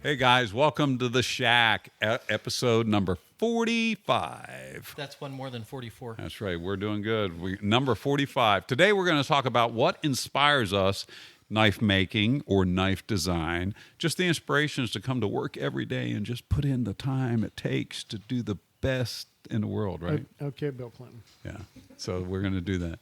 Hey guys, welcome to the Shack, episode number 45. That's one more than 44. That's right, we're doing good. Number 45. Today we're going to talk about what inspires us, knife making or knife design. Just the inspirations to come to work every day and just put in the time it takes to do the best in the world, right? Okay, Bill Clinton. Yeah, so we're going to do that.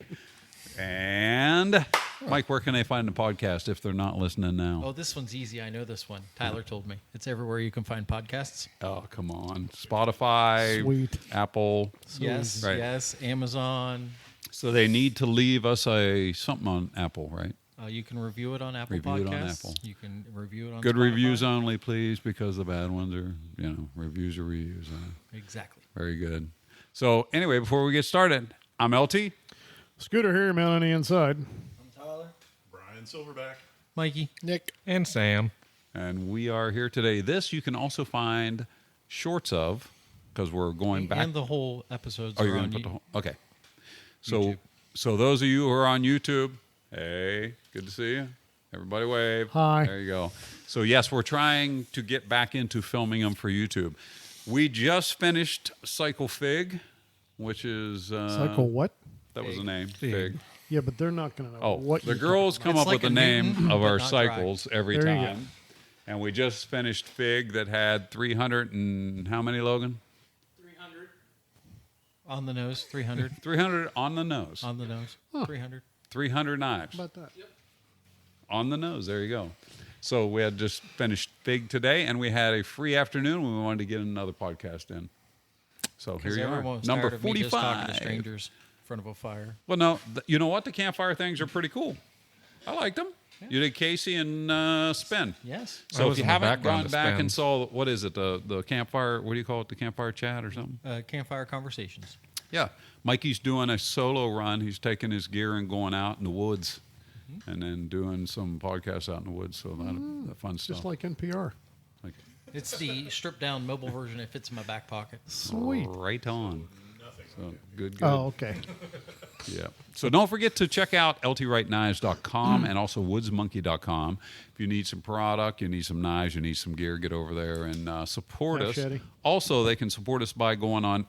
And Mike, where can they find the podcast if they're not listening now? Oh, this one's easy. I know this one. Tyler told me. It's everywhere you can find podcasts. Oh, come on. Spotify, Sweet. Apple. Yes, Right. yes. Amazon. So they need to leave us something on Apple, right? You can review it on Apple Review Podcasts. it on Apple. You can review it on Good Spotify. reviews only, please, because the bad ones are, reviews are reviews. Exactly. Very good. So anyway, before we get started, I'm LT. Scooter here, man on the inside. I'm Tyler. Brian Silverback. Mikey. Nick. And Sam. And we are here today. This you can also find shorts of, because we're going back. And the whole episodes Oh, you're are going on to put the you. whole. Okay. YouTube. So those of you who are on YouTube, hey, good to see you. Everybody wave. Hi. There you go. So yes, we're trying to get back into filming them for YouTube. We just finished Cycle Fig, which is Cycle what? That was the name. Fig. Fig. Yeah, but they're not going to know Oh, what the you're girls talking come It's up like with the a name Newton, of but our not dry. cycles every There you go. time. And we just finished Fig that had 300 and how many, Logan? 300. On the nose, 300. 300 on the nose. On the nose, 300. 300 knives. about that. On the nose. There you go. So we had just finished Fig today, and we had a free afternoon when we wanted to get another podcast in. So here Because you are, everyone's number tired of me just talking to 45. strangers in front of a fire. Well, no, you know what? The campfire things are pretty cool. I liked them. You did Casey and Spin. Yes. I So was if you in the haven't background gone to back Spin. and saw, what is it, the campfire, what do you call it, the campfire chat or something? Campfire conversations. Yeah. Mikey's doing a solo run. He's taking his gear and going out in the woods and then doing some podcasts out in the woods. So that's fun stuff. Just like NPR. Like, It's the stripped down mobile version. It fits in my back pocket. Sweet. right on. So good. Oh, okay. Yeah. So don't forget to check out ltwrightknives.com and also woodsmonkey.com. If you need some product, you need some knives, you need some gear, get over there and support us. Machete. Also, they can support us by going on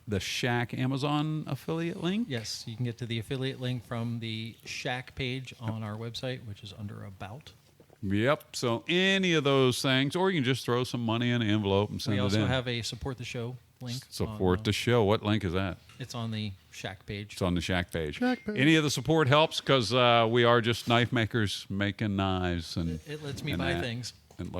the Shack Amazon affiliate link. Yes, you can get to the affiliate link from the Shack page on our website, which is under About. Yep. So any of those things, or you can just throw some money in an envelope and send We it also in. have a support the show link. Support the show. What link is that? It's on the Shack page. It's on the Shack page. Shack page. Any of the support helps because we are just knife makers making knives and It lets me and buy that. things. And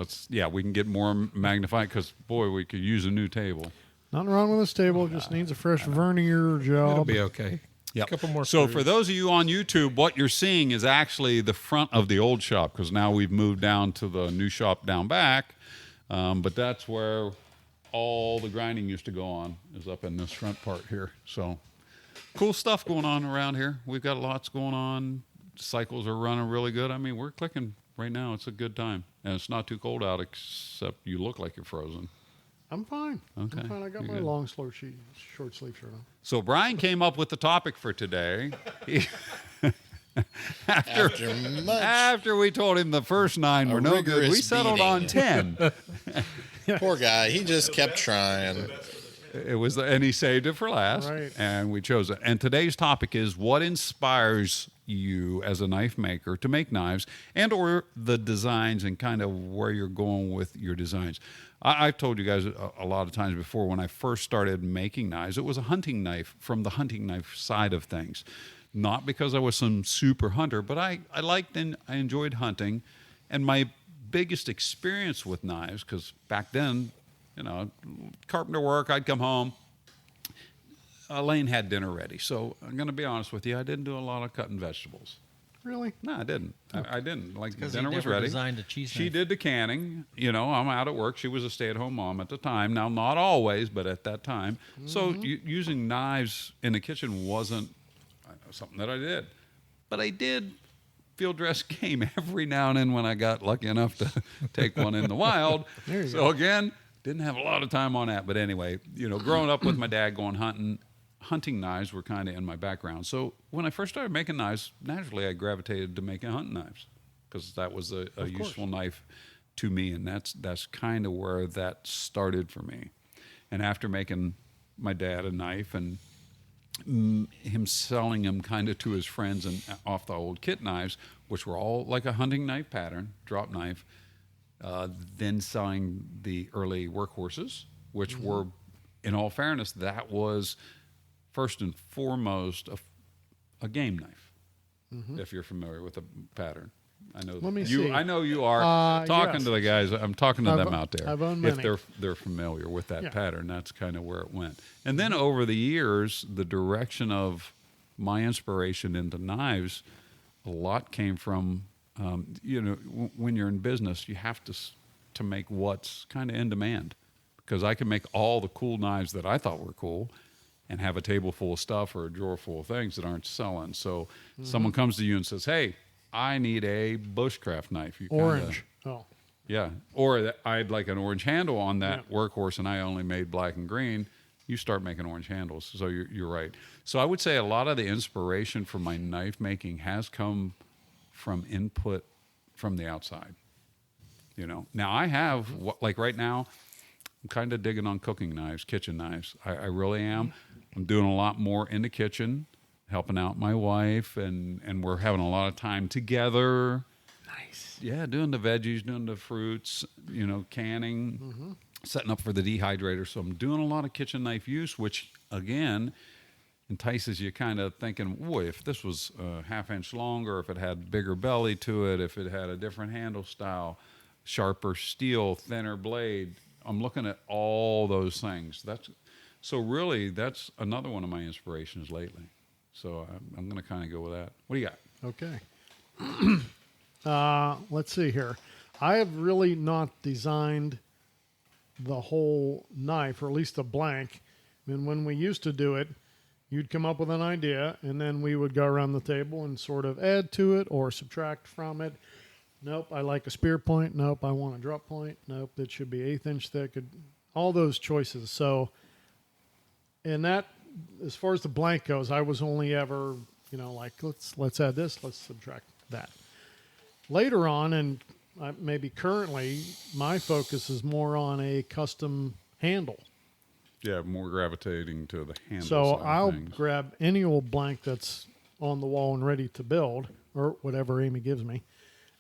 we can get more magnified because boy, we could use a new table. Nothing wrong with this table. Just needs a fresh vernier job. It'll be okay. Yep. A couple more So screws. for those of you on YouTube, what you're seeing is actually the front of the old shop because now we've moved down to the new shop down back. But that's where all the grinding used to go on, is up in this front part here. So cool stuff going on around here. We've got lots going on. Cycles are running really good. I mean, we're clicking right now. It's a good time. And it's not too cold out except you look like you're frozen. I'm fine. Okay. I'm fine. I got You're my good. long short sleeve shirt on. So Brian came up with the topic for today. After we told him the first 9 were no good, we rigorous settled on 10. Poor guy. He just kept trying. It was, and he saved it for last, Right. and we chose it. And today's topic is what inspires you as a knife maker to make knives, and or the designs and kind of where you're going with your designs. I've told you guys a lot of times before, when I first started making knives, it was a hunting knife from the hunting knife side of things. Not because I was some super hunter, but I liked and I enjoyed hunting. And my biggest experience with knives, because back then, carpenter work, I'd come home. Elaine had dinner ready. So I'm going to be honest with you, I didn't do a lot of cutting vegetables. Really? No, I didn't. I didn't. Like, because dinner he was never ready. designed a cheese She knife. did the canning. I'm out at work. She was a stay-at-home mom at the time. Now, not always, but at that time. So using knives in the kitchen wasn't something that I did. But I did field dress game every now and then when I got lucky enough to take one in the wild. There you So go. again, didn't have a lot of time on that. But anyway, growing up with my dad going hunting knives were kind of in my background. So when I first started making knives, naturally I gravitated to making hunting knives because that was a useful knife to me, and that's kind of where that started for me. And after making my dad a knife and him selling them kind of to his friends and off the old kit knives, which were all like a hunting knife pattern, drop knife, then selling the early workhorses, which were, in all fairness, that was first and foremost a game knife. If you're familiar with the pattern, I know Let me you. see. I know you are talking yes. to the guys. I'm talking to them out there. I've owned if many. they're familiar with that Yeah. pattern, that's kind of where it went. And then over the years, the direction of my inspiration into knives, a lot came from when you're in business, you have to make what's kind of in demand, because I can make all the cool knives that I thought were cool and have a table full of stuff or a drawer full of things that aren't selling. So someone comes to you and says, "Hey, I need a bushcraft knife." You Orange. Oh, yeah. Or I'd like an orange handle on that workhorse, and I only made black and green. You start making orange handles. So you're right. So I would say a lot of the inspiration for my knife making has come from input from the outside. Now I have, like right now, I'm kind of digging on cooking knives, kitchen knives. I really am. I'm doing a lot more in the kitchen, helping out my wife, and we're having a lot of time together. nice. Yeah, doing the veggies, doing the fruits, canning, setting up for the dehydrator. So I'm doing a lot of kitchen knife use, which again entices you kind of thinking, boy, if this was a half-inch longer, if it had bigger belly to it, if it had a different handle style, sharper steel, thinner blade. I'm looking at all those things. So really, that's another one of my inspirations lately. So I'm going to kind of go with that. What do you got? Okay. Let's see here. I have really not designed the whole knife, or at least a blank. And when we used to do it, you'd come up with an idea, and then we would go around the table and sort of add to it or subtract from it. Nope, I like a spear point. Nope, I want a drop point. Nope, it should be 1/8 inch thick. All those choices. So, and that, as far as the blank goes, I was only ever, like, let's add this, let's subtract that. Later on, and maybe currently, my focus is more on a custom handle. Yeah, more gravitating to the handle So side of I'll things. grab any old blank that's on the wall and ready to build, or whatever Amy gives me,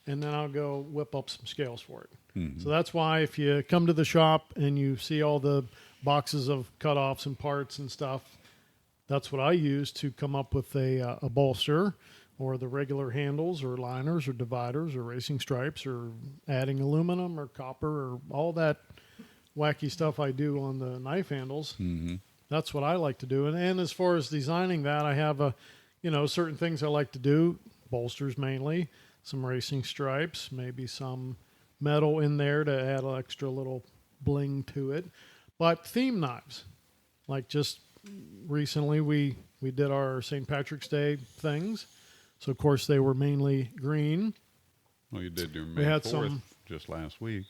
and then I'll go whip up some scales for it. So that's why if you come to the shop and you see all the boxes of cutoffs and parts and stuff, that's what I use to come up with a bolster, or the regular handles or liners or dividers or racing stripes, or adding aluminum or copper, or all that wacky stuff I do on the knife handles. That's what I like to do. And as far as designing that, I have certain things I like to do, bolsters mainly, some racing stripes, maybe some metal in there to add an extra little bling to it. But theme knives, like just recently we did our St. Patrick's Day things. So, of course, they were mainly green. Well, you did your We May had 4th some- just last week.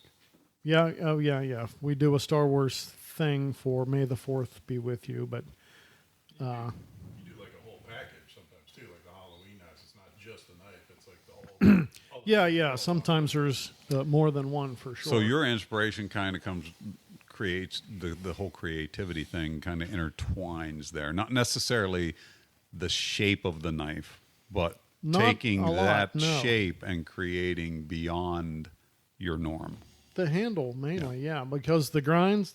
Yeah, oh, yeah. We do a Star Wars thing for May the 4th be with you, but You do like a whole package sometimes too, like the Halloween knives. It's not just a knife; it's like the whole. yeah. Sometimes there's more than one for sure. So your inspiration kind of creates the whole creativity thing kind of intertwines there. Not necessarily the shape of the knife, but Not taking a lot, that no. shape and creating beyond your norm. The handle mainly, yeah, because the grinds,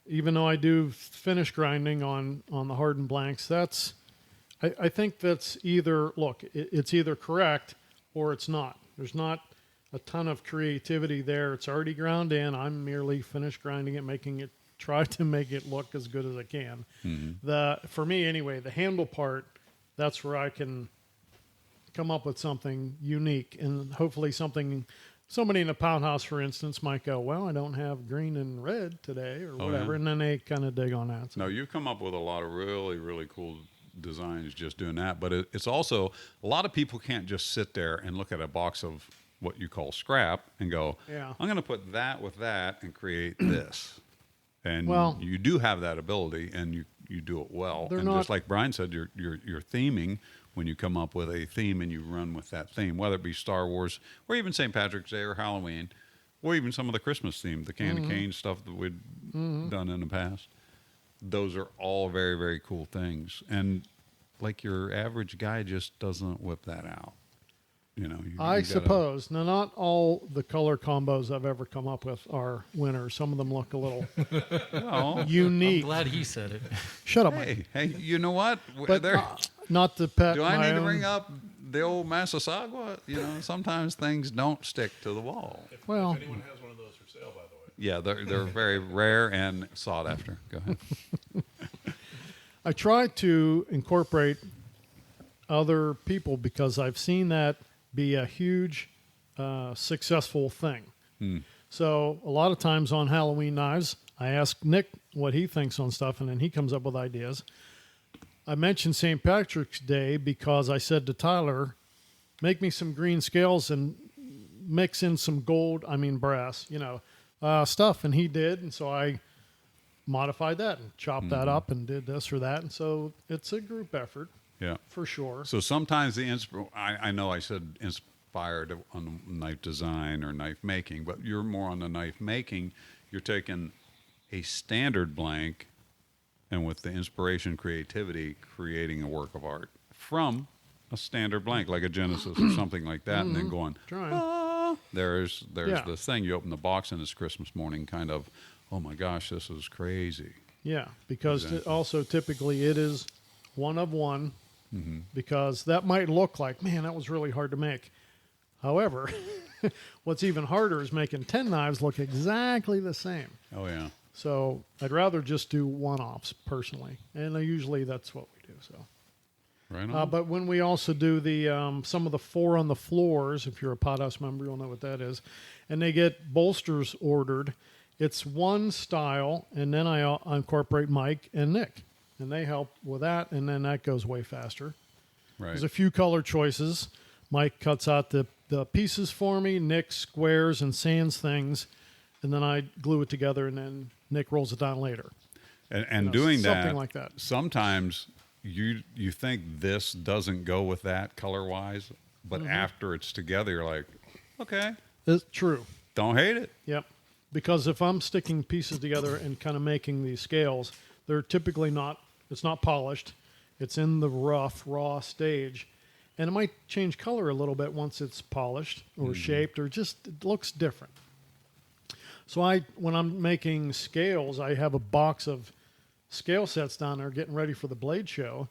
even though I do finish grinding on the hardened blanks, I think that's it's either correct or it's not. There's not a ton of creativity there. It's already ground in. I'm merely finish grinding it, try to make it look as good as I can. For me anyway, the handle part, that's where I can come up with something unique, and hopefully somebody in a pound house, for instance, might go, well, I don't have green and red today or whatever. yeah. And then they kind of dig on that. So. No, you've come up with a lot of really, really cool designs just doing that. But it's also, a lot of people can't just sit there and look at a box of what you call scrap and go, Yeah. I'm going to put that with that and create this. And Well- you do have that ability, and you do it well. They're And not- just like Brian said, you're theming when you come up with a theme and you run with that theme, whether it be Star Wars or even St. Patrick's Day or Halloween. or even some of the Christmas themed, the candy cane stuff that we'd done in the past. Those are all very, very cool things. And like your average guy just doesn't whip that out. You know, I you gotta- suppose. Now, not all the color combos I've ever come up with are winners. Some of them look a little Well, I'm unique. glad he said it. Shut up, Mike. hey, you know what? But There- not to pet do I my need to own- bring up the old Massasauga? You know, sometimes things don't stick to the wall. Well, If anyone has one of those for sale, by the way. Yeah, they're very rare and sought after. Go ahead. I try to incorporate other people because I've seen that be a huge successful thing. So a lot of times on Halloween knives, I ask Nick what he thinks on stuff, and then he comes up with ideas. I mentioned St. Patrick's Day because I said to Tyler, make me some green scales and mix in some brass, stuff. And he did. And so I modified that and chopped that up and did this or that. And so it's a group effort Yeah. for sure. So sometimes I know I said inspired on knife design or knife making, but you're more on the knife making. You're taking a standard blank and with the inspiration, creativity, creating a work of art from a standard blank, like a Genesis or something like that, and then going, Trying. ah, there's Yeah. this thing. You open the box and it's Christmas morning, kind of, oh my gosh, this is crazy. Yeah, because Exactly. also typically it is one of one because that might look like, man, that was really hard to make. However, what's even harder is making 10 knives look exactly the same. Oh yeah. So I'd rather just do one-offs personally, and usually that's what we do. So, Right on. but when we also do the some of the 4 on the floors, if you're a Pothouse member, you'll know what that is, and they get bolsters ordered. It's one style, and then I incorporate Mike and Nick, and they help with that, and then that goes way faster. right. There's a few color choices. Mike cuts out the pieces for me. Nick squares and sands things, and then I glue it together, and then Nick rolls it down later. And know, doing something that, like that. sometimes you think this doesn't go with that color wise, but Mm-hmm. after it's together, you're like, okay, It's true. don't hate it. Yep. Because if I'm sticking pieces together and kind of making these scales, they're typically not, it's not polished. It's in the rough, raw stage. And it might change color a little bit once it's polished or shaped or just it looks different. So when I'm making scales, I have a box of scale sets down there getting ready for the blade show.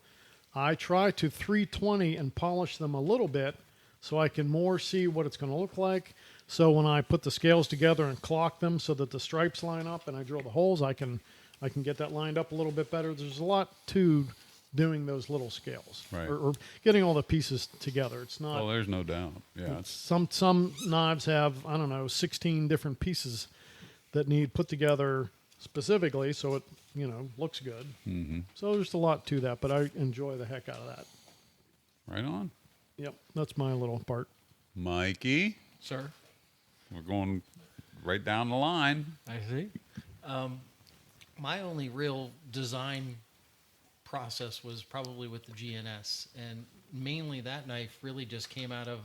I try to 320 and polish them a little bit so I can more see what it's going to look like. So when I put the scales together and clock them so that the stripes line up and I drill the holes, I can get that lined up a little bit better. There's a lot to doing those little scales Right. or getting all the pieces together. It's not Oh, there's no doubt. Yeah, it's some knives have, I don't know, 16 different pieces that need put together specifically so it, looks good. Mm-hmm. So there's a lot to that, but I enjoy the heck out of that. right on. Yep, that's my little part. Mikey, Sir, we're going right down the line. I see. My only real design process was probably with the GNS, and mainly that knife really just came out of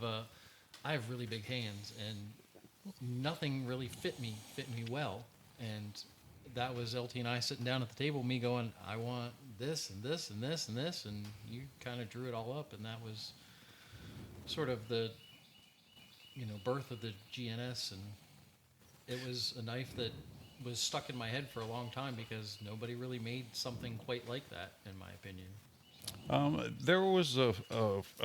I have really big hands, and nothing really fit me well, and that was LT and I sitting down at the table, me going, I want this and this and this and this, and you kind of drew it all up, and that was sort of the birth of the GNS, and it was a knife that was stuck in my head for a long time because nobody really made something quite like that, in my opinion. There was a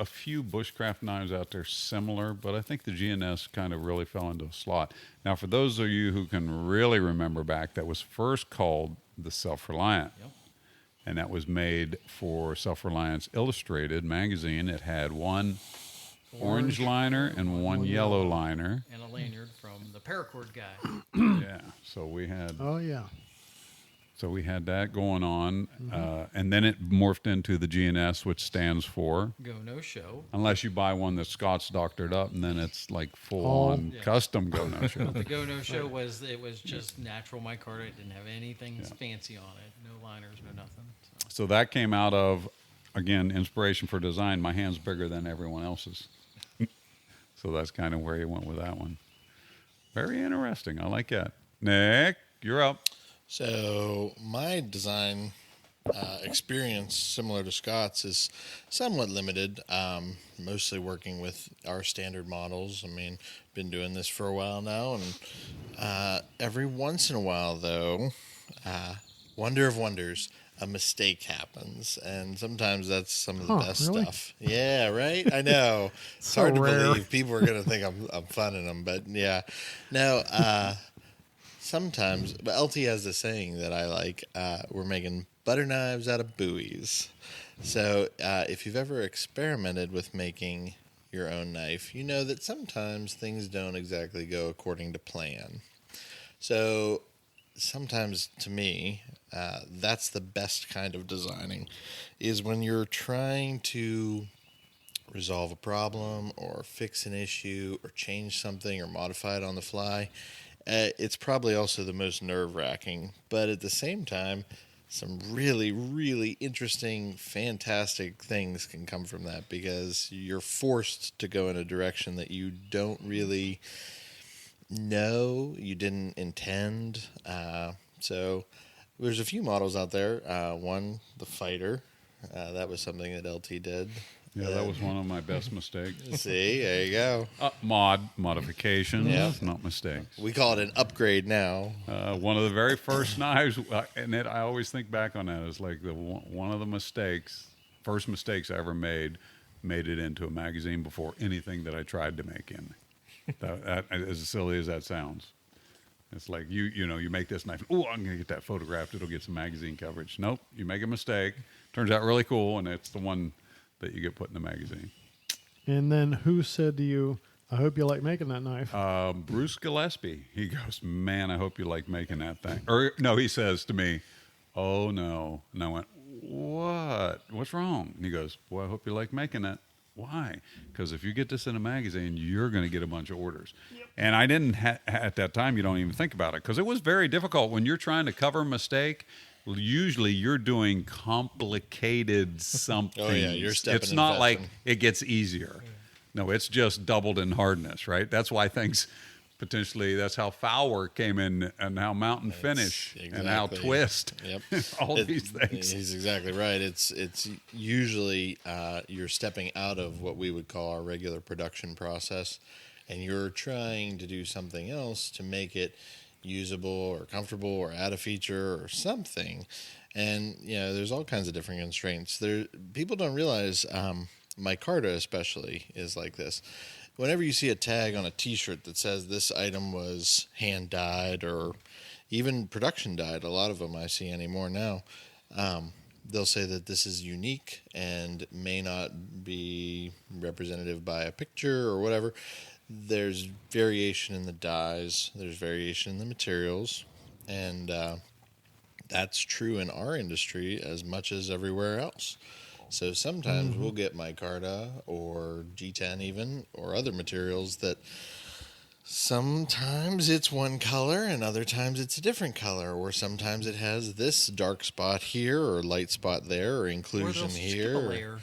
few bushcraft knives out there similar, but I think the GNS kind of really fell into a slot. Now, for those of you who can really remember back, that was first called the Self-Reliant. Yep. And that was made for Self-Reliance Illustrated magazine. It had one orange liner and one yellow liner. And a lanyard from the paracord guy. Yeah, so we had Oh, yeah. that going on, and then it morphed into the GNS, which stands for, Go no show. unless you buy one that Scott's doctored up, and then it's like full Oh. on Yeah. custom go no show. The go no show was just natural micarta. It didn't have anything fancy on it. No liners, no nothing. So that came out of, again, inspiration for design. My hand's bigger than everyone else's, so that's kind of where you went with that one. Very interesting. I like that. Nick, you're up. So my design experience, similar to Scott's, is somewhat limited. Mostly working with our standard models. I mean, been doing this for a while now, and every once in a while, though, wonder of wonders, a mistake happens, and sometimes that's some of the best really? stuff. Yeah, right. I know it's So hard to rare. believe. People are going to think I'm funning them, but yeah, no. Sometimes, but LT has this saying that I like. We're making butter knives out of buoys. So if you've ever experimented with making your own knife, you know that sometimes things don't exactly go according to plan. So sometimes, to me, that's the best kind of designing, is when you're trying to resolve a problem or fix an issue or change something or modify it on the fly. It's probably also the most nerve-wracking, but at the same time, some really, really interesting, fantastic things can come from that, because you're forced to go in a direction that you don't really know, you didn't intend. So there's a few models out there. One, the Fighter, that was something that LT did. Yeah, that was one of my best mistakes. See, there you go. Modifications, Yeah. not mistakes. We call it an upgrade now. One of the very first knives, I always think back on that as like one of the first mistakes I ever made it into a magazine before anything that I tried to make in. That, as silly as that sounds. It's like you make this knife. Oh, I'm gonna get that photographed. It'll get some magazine coverage. Nope, you make a mistake. Turns out really cool, and it's the one that you get put in the magazine. And then who said to you, I hope you like making that knife? Bruce Gillespie. He goes, man, I hope you like making that thing. Or no, he says to me, oh no. And I went, what? What's wrong? And he goes, well, I hope you like making it. Why? Because if you get this in a magazine, you're going to get a bunch of orders. Yep. And I didn't, at that time, you don't even think about it, because it was very difficult when you're trying to cover a mistake. Usually you're doing complicated something. Oh, yeah, you're stepping It's and not like fetching. it gets easier. No, it's just doubled in hardness, right? That's why things potentially, that's how Fowler came in, and how Mountain Finish, and how exactly. Twist, Yep. all these things. He's exactly right. It's usually you're stepping out of what we would call our regular production process, and you're trying to do something else to make it usable or comfortable or add a feature or something. And there's all kinds of different constraints. People don't realize micarta especially is like this. Whenever you see a tag on a t-shirt that says this item was hand dyed or even production dyed, a lot of them I see anymore now, they'll say that this is unique and may not be representative by a picture or whatever. There's variation in the dyes, there's variation in the materials, and that's true in our industry as much as everywhere else. So sometimes we'll get micarta or G10 even, or other materials that sometimes it's one color and other times it's a different color, or sometimes it has this dark spot here or light spot there or inclusion here. Layer.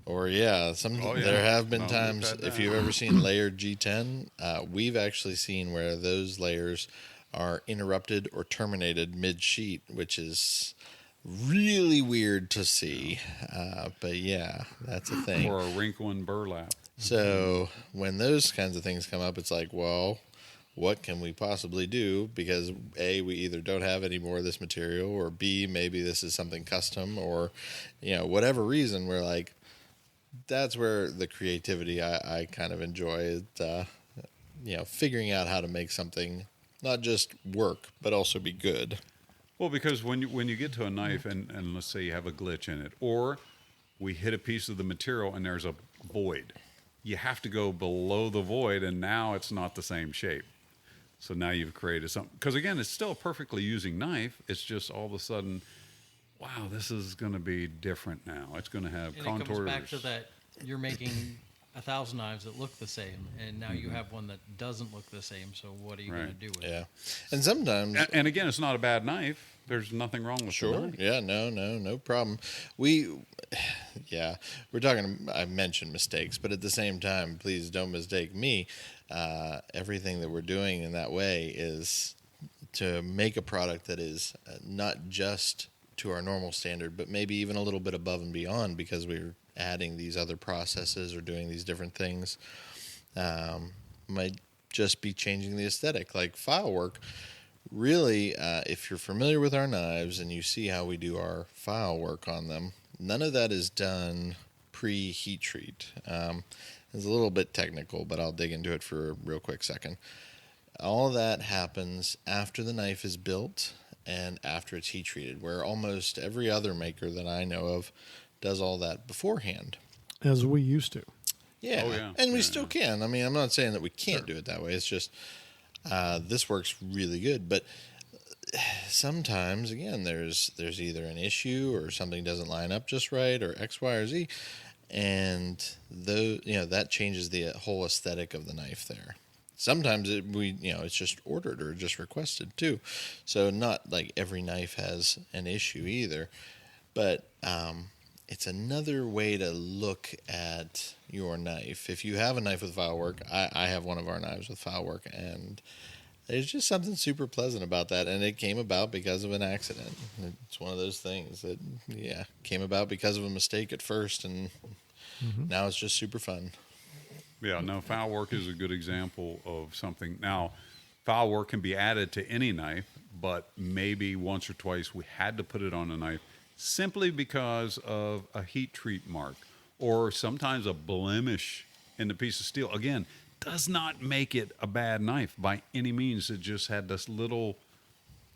Or there have been No, we've times, had if that. you've ever seen layered G10, we've actually seen where those layers are interrupted or terminated mid-sheet, which is really weird to see. But yeah, that's a thing. Or a wrinkle in burlap. So when those kinds of things come up, it's like, well, what can we possibly do? Because A, we either don't have any more of this material, or B, maybe this is something custom, or whatever reason, we're like, that's where the creativity I kind of enjoy is, figuring out how to make something not just work, but also be good. Well, because when you get to a knife and let's say you have a glitch in it, or we hit a piece of the material and there's a void, you have to go below the void, and now it's not the same shape. So now you've created something. Because again, it's still a perfectly using knife. It's just all of a sudden, wow, this is going to be different now. It's going to have And contours. it comes back to that you're making 1,000 knives that look the same, and now you have one that doesn't look the same. So what are you going to do with it? Yeah. And sometimes... And again, it's not a bad knife. there's nothing wrong with the Sure. knife. Yeah. No problem. We're talking. I mentioned mistakes, but at the same time, please don't mistake me. Everything that we're doing in that way is to make a product that is not just to our normal standard, but maybe even a little bit above and beyond, because we're adding these other processes or doing these different things. Might just be changing the aesthetic, like file work. Really, if you're familiar with our knives and you see how we do our file work on them, none of that is done pre-heat treat. It's a little bit technical, but I'll dig into it for a real quick second. All of that happens after the knife is built and after it's heat treated, where almost every other maker that I know of does all that beforehand. As we used to. Yeah, Oh, yeah. and we Yeah, still can. I mean, I'm not saying that we can't do it that way. It's just this works really good. But sometimes, again, there's either an issue or something doesn't line up just right, or X, Y, or Z, and that changes the whole aesthetic of the knife there. Sometimes it's just ordered or just requested too. So not like every knife has an issue either, but it's another way to look at your knife. If you have a knife with file work, I have one of our knives with file work, and there's just something super pleasant about that. And it came about because of an accident. It's one of those things that, came about because of a mistake at first, and now it's just super fun. Yeah, no, file work is a good example of something. Now, file work can be added to any knife, but maybe once or twice we had to put it on a knife simply because of a heat treat mark or sometimes a blemish in the piece of steel. Again, does not make it a bad knife by any means. It just had this little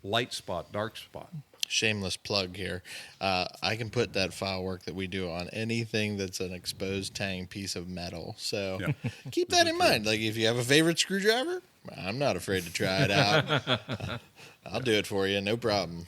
light spot, dark spot. Shameless plug here. I can put that file work that we do on anything that's an exposed tang piece of metal. So keep that in mind. Like, if you have a favorite screwdriver, I'm not afraid to try it out. I'll do it for you, no problem.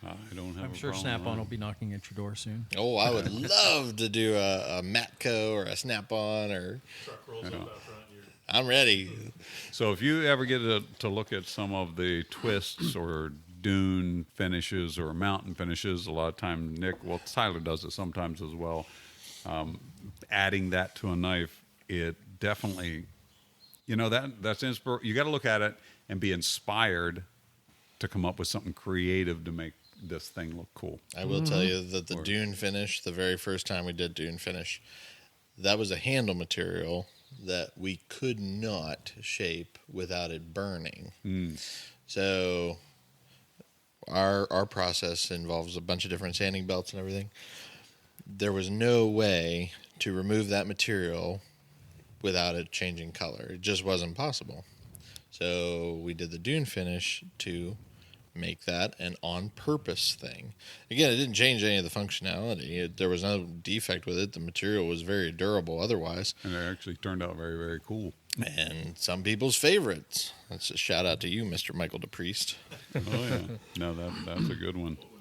I don't have I'm a sure problem Snap-on with will be knocking at your door soon. Oh, I would love to do a Matco or a Snap-on, or Truck rolls up out front. I'm ready. that. So if you ever get to look at some of the twists or dune finishes or mountain finishes, a lot of time Tyler does it sometimes as well. Adding that to a knife, it definitely, that's you got to look at it and be inspired to come up with something creative to make this thing look cool. I will tell you that the dune finish, the very first time we did dune finish, that was a handle material that we could not shape without it burning. So our process involves a bunch of different sanding belts and everything. There was no way to remove that material without it changing color. It just wasn't possible. So we did the dune finish to make that an on-purpose thing. Again, it didn't change any of the functionality. There was no defect with it. The material was very durable otherwise. And it actually turned out very, very cool. And some people's favorites. That's a shout out to you, Mr. Michael DePriest. Oh, yeah. No, that's a good one. What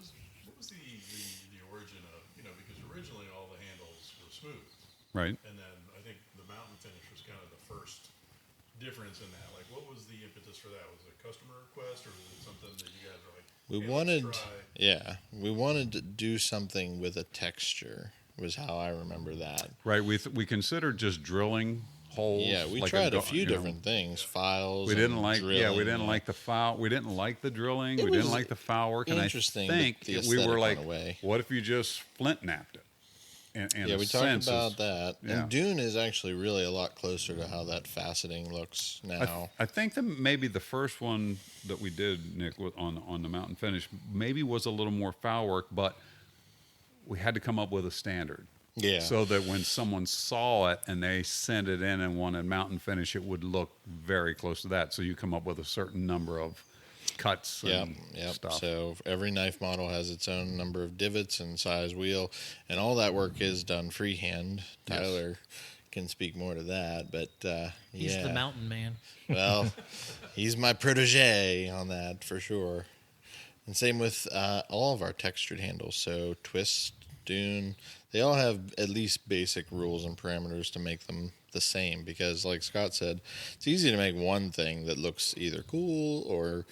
was the origin of, because originally all the handles were smooth. Right. And then I think the mountain finish was kind of the first difference in that. Like, what was the impetus for that? Was it a customer request, or was it something that you guys were like, we wanted to do something with a texture, was how I remember that. Right. We considered just drilling holes. Yeah, we like tried a few different things, files. We didn't like, drilling. we didn't like the file. We didn't like the drilling. It We didn't was like the file work. And I interesting, think but the we were aesthetic like, went away. what if you just flint napped it? And Yeah, we talked about that. Yeah. And Dune is actually really a lot closer to how that faceting looks now. I think that maybe the first one that we did, Nick, on the mountain finish, maybe was a little more foul work, but we had to come up with a standard. Yeah. So that when someone saw it and they sent it in and wanted mountain finish, it would look very close to that. So you come up with a certain number of cuts and stuff. So every knife model has its own number of divots and size wheel, and all that work is done freehand. Tyler can speak more to that, but He's the mountain man. Well, he's my protege on that for sure. And same with all of our textured handles. So twist, dune, they all have at least basic rules and parameters to make them the same, because like Scott said, it's easy to make one thing that looks either cool or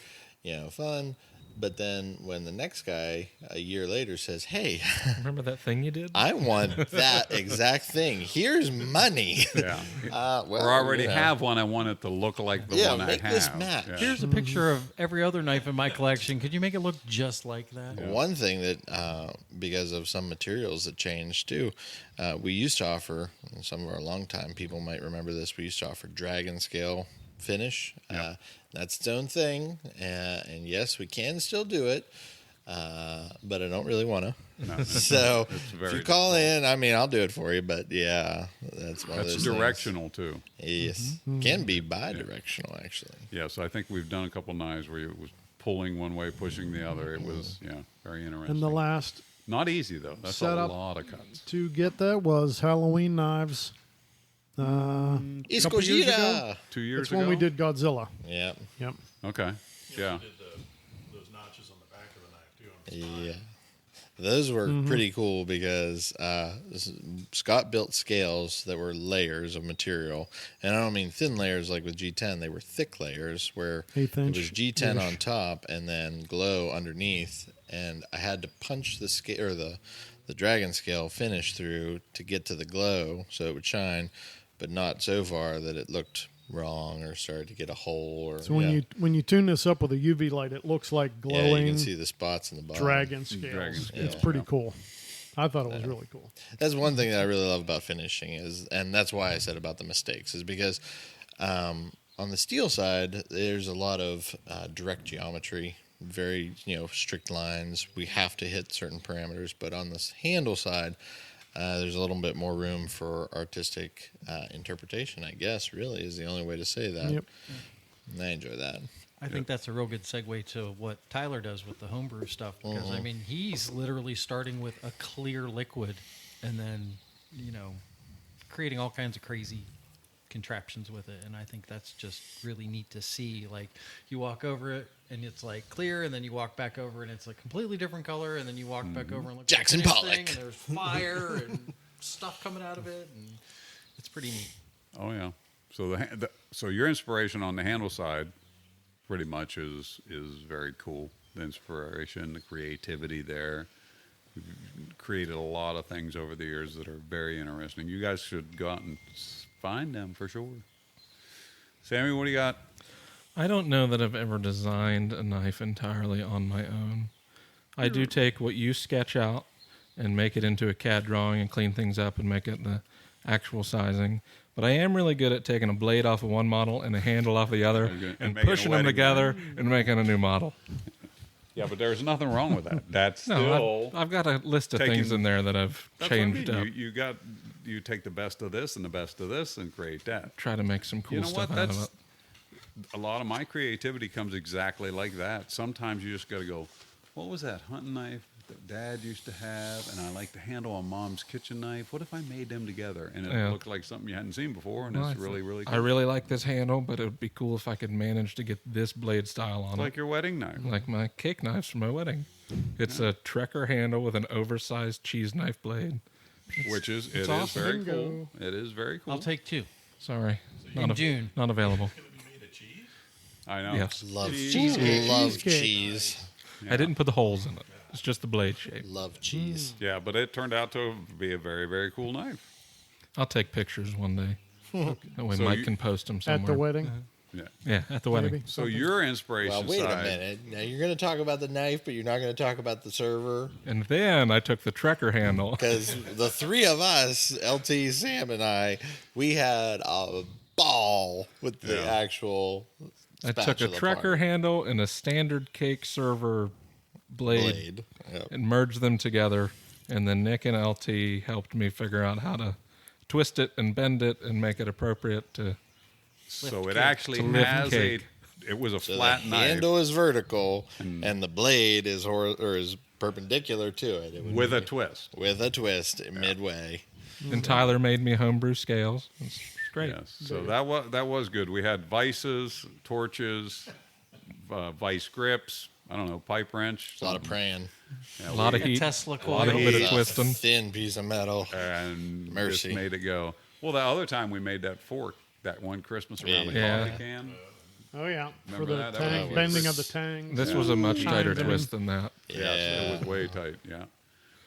fun, But then when the next guy a year later says, "Hey, Remember that thing you did? I want that exact thing. Here's money." Yeah. Well, or I already you know. have one. I want it to look like the Yeah, one make I have. this match. Yeah. Here's a picture of every other knife in my collection. Could you make it look just like that? One thing that, because of some materials that changed too, we used to offer, and some of our longtime people might remember this, we used to offer dragon scale finish. That's its own thing. And yes, we can still do it, but I don't really want to. No. So It's if very you call in, I mean, I'll do it for you, but yeah, that's one of That's those directional too. things. Yes. Can be bi-directional, actually. Yes, I think we've done a couple knives where it was pulling one way, pushing the other. It was very interesting. And the last Not easy though. That's a setup lot of cuts. to get that was Halloween knives. Couple years ago? Iskojira! 2 years That's ago. when we did Godzilla. Yeah. Yep. Okay. Yeah. Did those notches on the back of the knife too. On the spine. Yeah. Those were pretty cool because Scott built scales that were layers of material. And I don't mean thin layers like with G10. They were thick layers where Eighth it inch was G10 ish. on top and then glow underneath. And I had to punch the scale or the dragon scale finish through to get to the glow so it would shine, but not so far that it looked wrong or started to get a hole. Or So when you tune this up with a UV light, it looks like you glowing can see the spots in the bottom. dragon scales. Dragon It's scales, pretty yeah. cool. I thought it was really cool. That's one thing that I really love about finishing and that's why I said about the mistakes, is because on the steel side, there's a lot of direct geometry, very strict lines. We have to hit certain parameters, but on this handle side, there's a little bit more room for artistic interpretation, I guess, really is the only way to say that. Yep. And I enjoy that. I think that's a real good segue to what Tyler does with the homebrew stuff because I mean he's literally starting with a clear liquid and then creating all kinds of crazy contraptions with it, and I think that's just really neat to see. Like you walk over it and it's like clear, and then you walk back over and it's a completely different color, and then you walk back over and look Jackson at the finished Pollock. thing, and there's fire and stuff coming out of it, and it's pretty neat. Oh yeah. So so your inspiration on the handle side, pretty much is very cool. The inspiration, the creativity there. You've created a lot of things over the years that are very interesting. You guys should go out and find them for sure. Sammy, what do you got? I don't know that I've ever designed a knife entirely on my own. I do take what you sketch out and make it into a CAD drawing and clean things up and make it the actual sizing. But I am really good at taking a blade off of one model and a handle off the other And and making a pushing them wedding together and making a new model. Yeah, but there's nothing wrong with that. That's No, still I've got a list of taking- things in there that I've that's what I changed mean. up. You take the best of this and the best of this and create that. Try to make some cool You know stuff what? out of That's it. a lot of my creativity comes exactly like that. Sometimes you just got to go, what was that hunting knife that Dad used to have, and I like the handle on Mom's kitchen knife? What if I made them together and it Yeah. looked like something you hadn't seen before, and Well, it's really, really cool. I really like this handle, but it would be cool if I could manage to get this blade style on It's like it. your wedding knife. Like my cake knives for my wedding. It's a Trekker handle with an oversized cheese knife blade. Which is it is awesome. very Bingo. cool. It is very cool. I'll take two. Sorry. In June. Not available. Gonna be made of cheese? I know. Yes. Love Cheese. cheese. Love Cheesecake. cheese. I didn't put the holes in it. It's just the blade shape. Love cheese. Yeah, but it turned out to be a very, very cool knife. I'll take pictures one day. That way So Mike you- can post them somewhere. At the wedding, Yeah. Yeah, at the wedding. maybe. So your inspiration Well, wait a side. minute. Now you're going to talk about the knife, but you're not going to talk about the server. And then I took the Trekker handle. Because the three of us, LT, Sam, and I, we had a ball with the Yeah. actual I took a spatula Trekker part. handle and a standard cake server blade, Yep. and merged them together. And then Nick and LT helped me figure out how to twist it and bend it and make it appropriate to. So it cake. actually To lift has cake. it was a So flat the knife handle is vertical, and the blade is is perpendicular to it. It would with be- a twist. with a twist midway. And Tyler made me homebrew scales. It's great. Yes. So that was good. We had vices, torches, vice grips. I don't know, pipe wrench. A lot of something. praying. Yeah, A lot of A heat. Tesla A coil. little bit of It's a twisting. thin piece of metal. and Mercy. just made it go. Well, the other time we made that fork, that one Christmas around the Yeah. coffee can. Oh yeah, for Remember the that? That tang, was- bending of the tang. This was a much tighter Bending. twist than that. Yes, it was way tight. Yeah,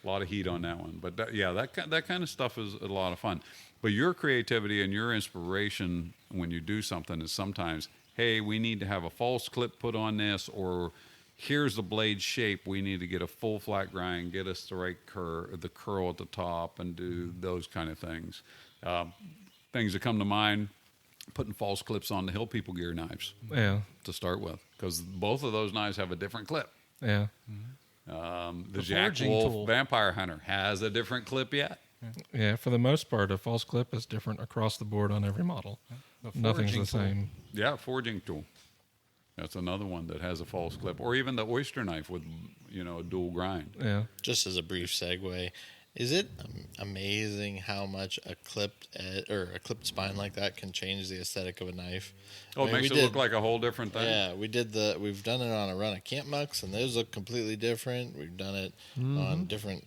a lot of heat on that one. But that kind of stuff is a lot of fun. But your creativity and your inspiration when you do something is sometimes, hey, we need to have a false clip put on this, or here's the blade shape. We need to get a full flat grind, get us the right the curl at the top, and do those kind of things. Things that come to mind: putting false clips on the Hill People Gear knives Yeah, to start with, because both of those knives have a different clip. yeah, The Jack forging Wolf tool. Vampire Hunter has a different clip yet. yeah. For the most part, a false clip is different across the board on every model. Nothing's forging the tool. same. Yeah, forging tool. That's another one that has a false clip, or even the oyster knife with a dual grind. Yeah, Just as a brief segue, is it amazing how much a clipped or a clipped spine like that can change the aesthetic of a knife? Oh, I it mean, makes we it look did- like a whole different thing. Yeah, we've done it on a run of camp mucks, and those look completely different. We've done it on different,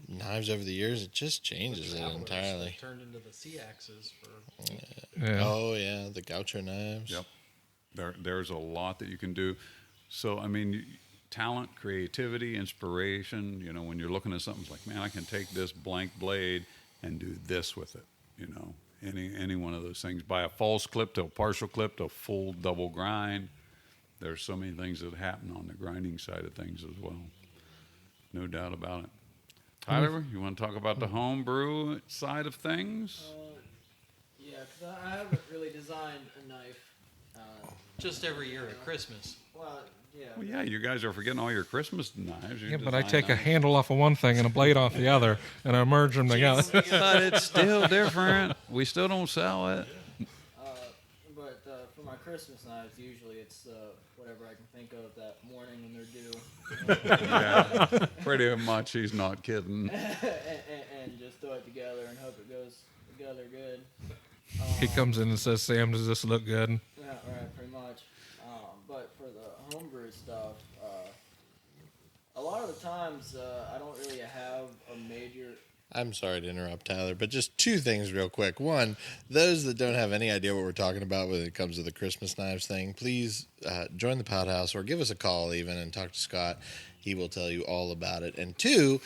knives over the years. It just changes it Travelers entirely. that turned into the C axes for yeah. Oh yeah, the gaucho knives. Yep. There's a lot that you can do. So I mean, talent, creativity, inspiration. When you're looking at something, it's like, man, I can take this blank blade and do this with it. Any one of those things. Buy a false clip to a partial clip to a full double grind. There's so many things that happen on the grinding side of things as well. No doubt about it. Tyler, you want to talk about the homebrew side of things? Yeah, because I haven't really designed a knife. just every year at Christmas. Well, yeah. Well, yeah, you guys are forgetting all your Christmas knives. You Yeah, but I design take a knives. handle off of one thing and a blade off the other, and I merge them together. But it's still different. We still don't sell it. But for my Christmas knives, usually it's whatever I can think of that morning when they're due, Yeah, pretty much. He's not kidding. and just throw it together and hope it goes together good. He comes in and says, "Sam, does this look good?" Yeah, right, pretty much. But for the homebrew stuff, a lot of the times I don't really have a major. I'm sorry to interrupt, Tyler, but just two things real quick. One, those that don't have any idea what we're talking about when it comes to the Christmas knives thing, please join the Pout House or give us a call even and talk to Scott. He will tell you all about it. And two,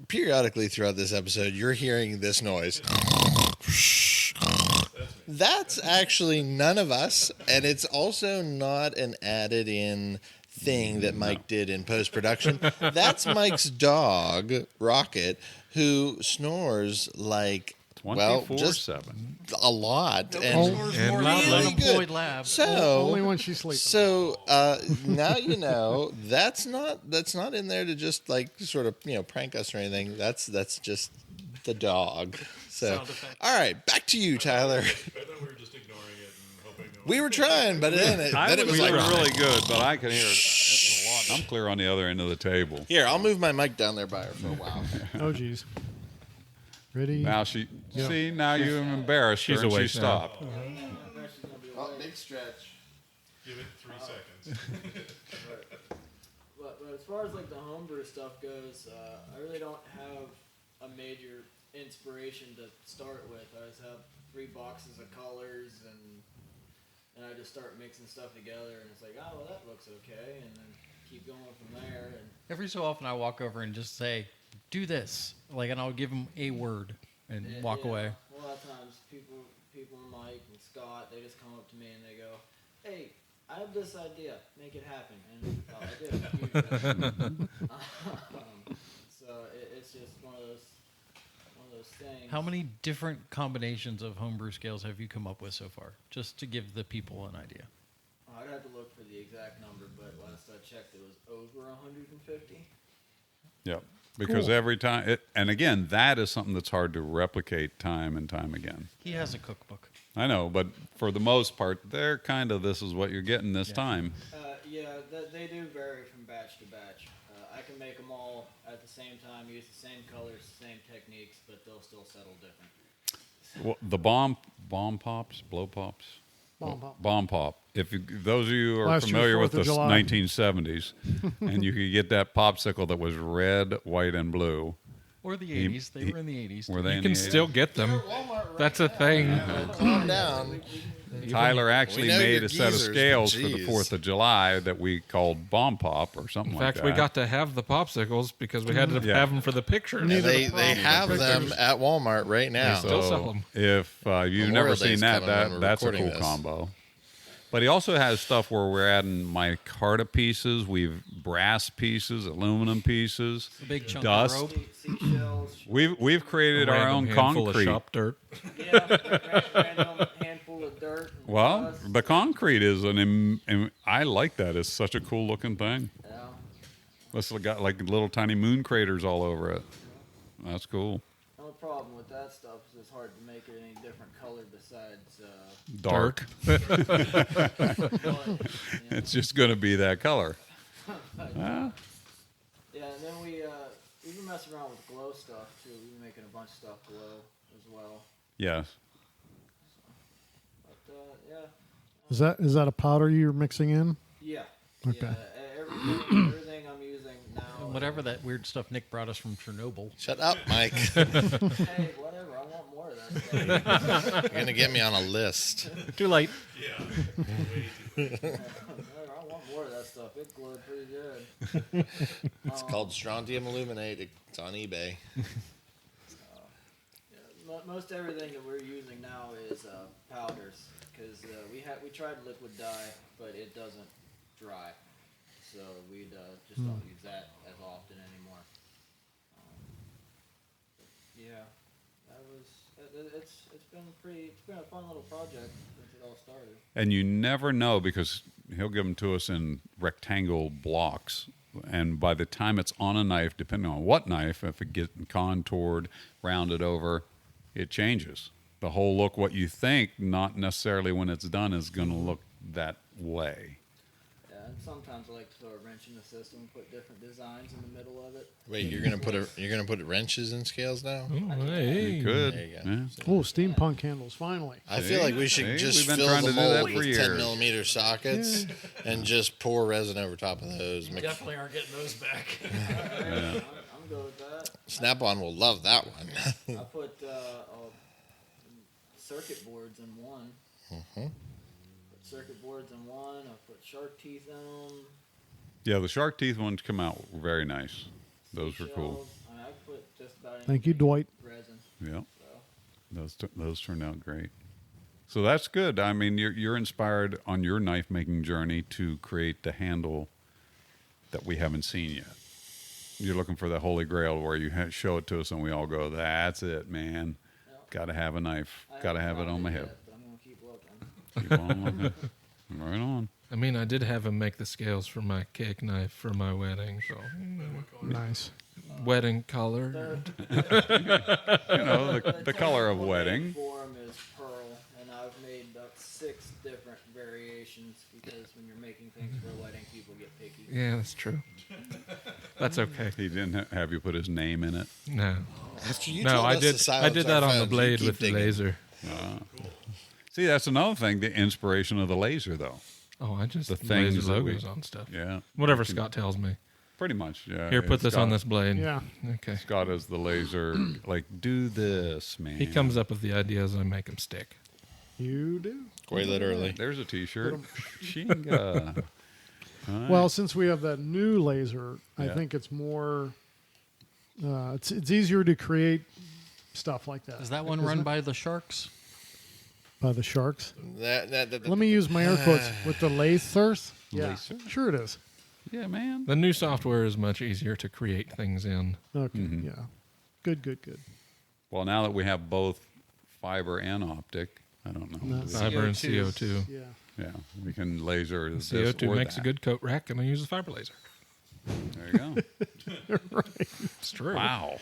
periodically throughout this episode, you're hearing this noise. That's actually none of us, and it's also not an added in thing that Mike did in post production. That's Mike's dog, Rocket, who snores like, well, just 24/7. a lot. And and more loudly. than Really unemployed good. lab. So Only when she's sleeping. so now you know that's not in there to just like sort of prank us or anything. That's just the dog. So Sound effect. all right, back to you, Tyler. I thought we were just ignoring it and hoping. We were trying, but then it was we like were really good, but I can hear it. It's a lot. I'm clear on the other end of the table. Here, I'll move my mic down there by her for a while. Oh, geez. Ready? Now now you embarrassed her She's and she awake now. stopped. Oh, big stretch. Give it 3 seconds. But as far as like the homebrew stuff goes, I really don't have a major inspiration to start with. I just have 3 boxes of colors and I just start mixing stuff together and it's like, oh well, that looks okay, and then keep going from there. And Every so often, I walk over and just say, "Do this," and I'll give them a word and walk yeah, away. A lot of times, people, Mike and Scott, they just come up to me and they go, "Hey, I have this idea. Make it happen." And I do. So it's just one of those things. How many different combinations of homebrew scales have you come up with so far? Just to give the people an idea. I'd have to look for the exact number, but last I checked, it was over 150. Yep. Because every time, and again, that is something that's hard to replicate time and time again. He has a cookbook. I know, but for the most part, they're kind of, this is what you're getting this time. Yeah, they do vary from batch to batch. I can make them all at the same time, use the same colors, same techniques, but they'll still settle different. Well, the bomb pops, blow pops, Bomb pop. bomb pop. If those of you are Last year's familiar with 4th of the July. 1970s, and you could get that popsicle that was red, white, and blue, Or the 80s. They were in the 80s. Were they You in can the still get them. That's a thing. Calm down. Tyler actually We know made you're a set of geezers, but scales for the geez. 4th of July that we called Bomb Pop or something In like fact, that. we got to have the popsicles because we had to Yeah. have them for the pictures. And they have them at Walmart right now. Still sell 'em. If you've Memorial never Day's seen that, coming when we're that's a recording cool this. combo. But he also has stuff where we're adding micarta pieces, we've brass pieces, aluminum pieces, A big chunk dust. of rope. Seashells. We've created our Random own handful concrete. of shop dirt. Yeah, random handful of dirt. And Well, dust. the concrete is I like that. It's such a cool looking thing. Yeah. It's got like little tiny moon craters all over it. That's cool. The only problem with that stuff is it's hard to make it any different color besides. Dark. But, It's just going to be that color. yeah, and then we've been messing around with glow stuff too. We've been making a bunch of stuff glow as well. Yes. But yeah, Is that a powder you're mixing in? yeah. Okay. Yeah, everything I'm using now. Whatever that weird stuff Nick brought us from Chernobyl. Shut up, Mike. Hey, whatever. I want more of that stuff. You're going to get me on a list. Too late. Whatever, I want more of that stuff. It glowed pretty good. It's called Strontium Illuminate. It's on eBay. Most everything that we're using now is powders because we tried liquid dye, but it doesn't dry, so we just don't use that as often anymore. Yeah, it's been a fun little project since it all started. And you never know because he'll give them to us in rectangle blocks. And by the time it's on a knife, depending on what knife, if it gets contoured, rounded over, it changes. The whole look, what you think, not necessarily when it's done, is going to look that way. Yeah, and sometimes I like to throw a wrench in the system and put different designs in the middle of it. Wait, you're gonna put wrenches in scales now? Oh, hey. Good. There you go. Yeah. Oh, steampunk handles, finally. I feel like we should See? just We've been fill trying the to do that mold for with years. 10mm sockets and just pour resin over top of those. Definitely aren't getting those back. I'm good with that. Snap-on will love that one. I put circuit boards in one. Put circuit boards in one. I put shark teeth in them. Yeah, the shark teeth ones come out very nice. Those were cool. Shells. I mean, I put just about Thank you, anything Dwight. resin. Yeah, So. those turned out great. So that's good. I mean, you're inspired on your knife making journey to create the handle that we haven't seen yet. You're looking for the holy grail where you show it to us and we all go, "That's it, man. Got to have a knife. I Got to haven't have it on found my it hip." yet, but I'm gonna keep looking. Keep on looking. Right on. I mean, I did have him make the scales for my cake knife for my wedding. So, Nice. wedding color. You know, the The color of typical wedding. name form is pearl, and I've made about 6 different variations because when you're making things for a wedding, people get picky. Yeah, that's true. That's okay. He didn't have you put his name in it. No, After you no, told I us to did. I silence did our that on the phones, you blade keep with the digging. laser. See, that's another thing, the inspiration of the laser, though. Oh, I just The laser things that we- logos on stuff. Yeah. Whatever Scott tells me. Pretty much, yeah. Here, put It's this on this blade. Yeah. Okay. Scott is the laser, like, do this, man. He comes up with the ideas. I make him stick. You do. Quite literally. There's a T-shirt. Chinga. Well, since we have that new laser, I Yeah. think it's more. It's easier to create stuff like that. Is that one isn't run it? by the Sharks? By the sharks? That- Let me use my air quotes with the lasers. Yeah, Laser? sure it is. Yeah, man. The new software is much easier to create things in. Okay, Mm-hmm. yeah, good. Well, now that we have both fiber and optic, I don't know. No. Fiber and CO2. CO2. Yeah, Yeah, we can laser this CO2 or makes that. a good coat rack, and I use a fiber laser. There you go. It's true. Wow.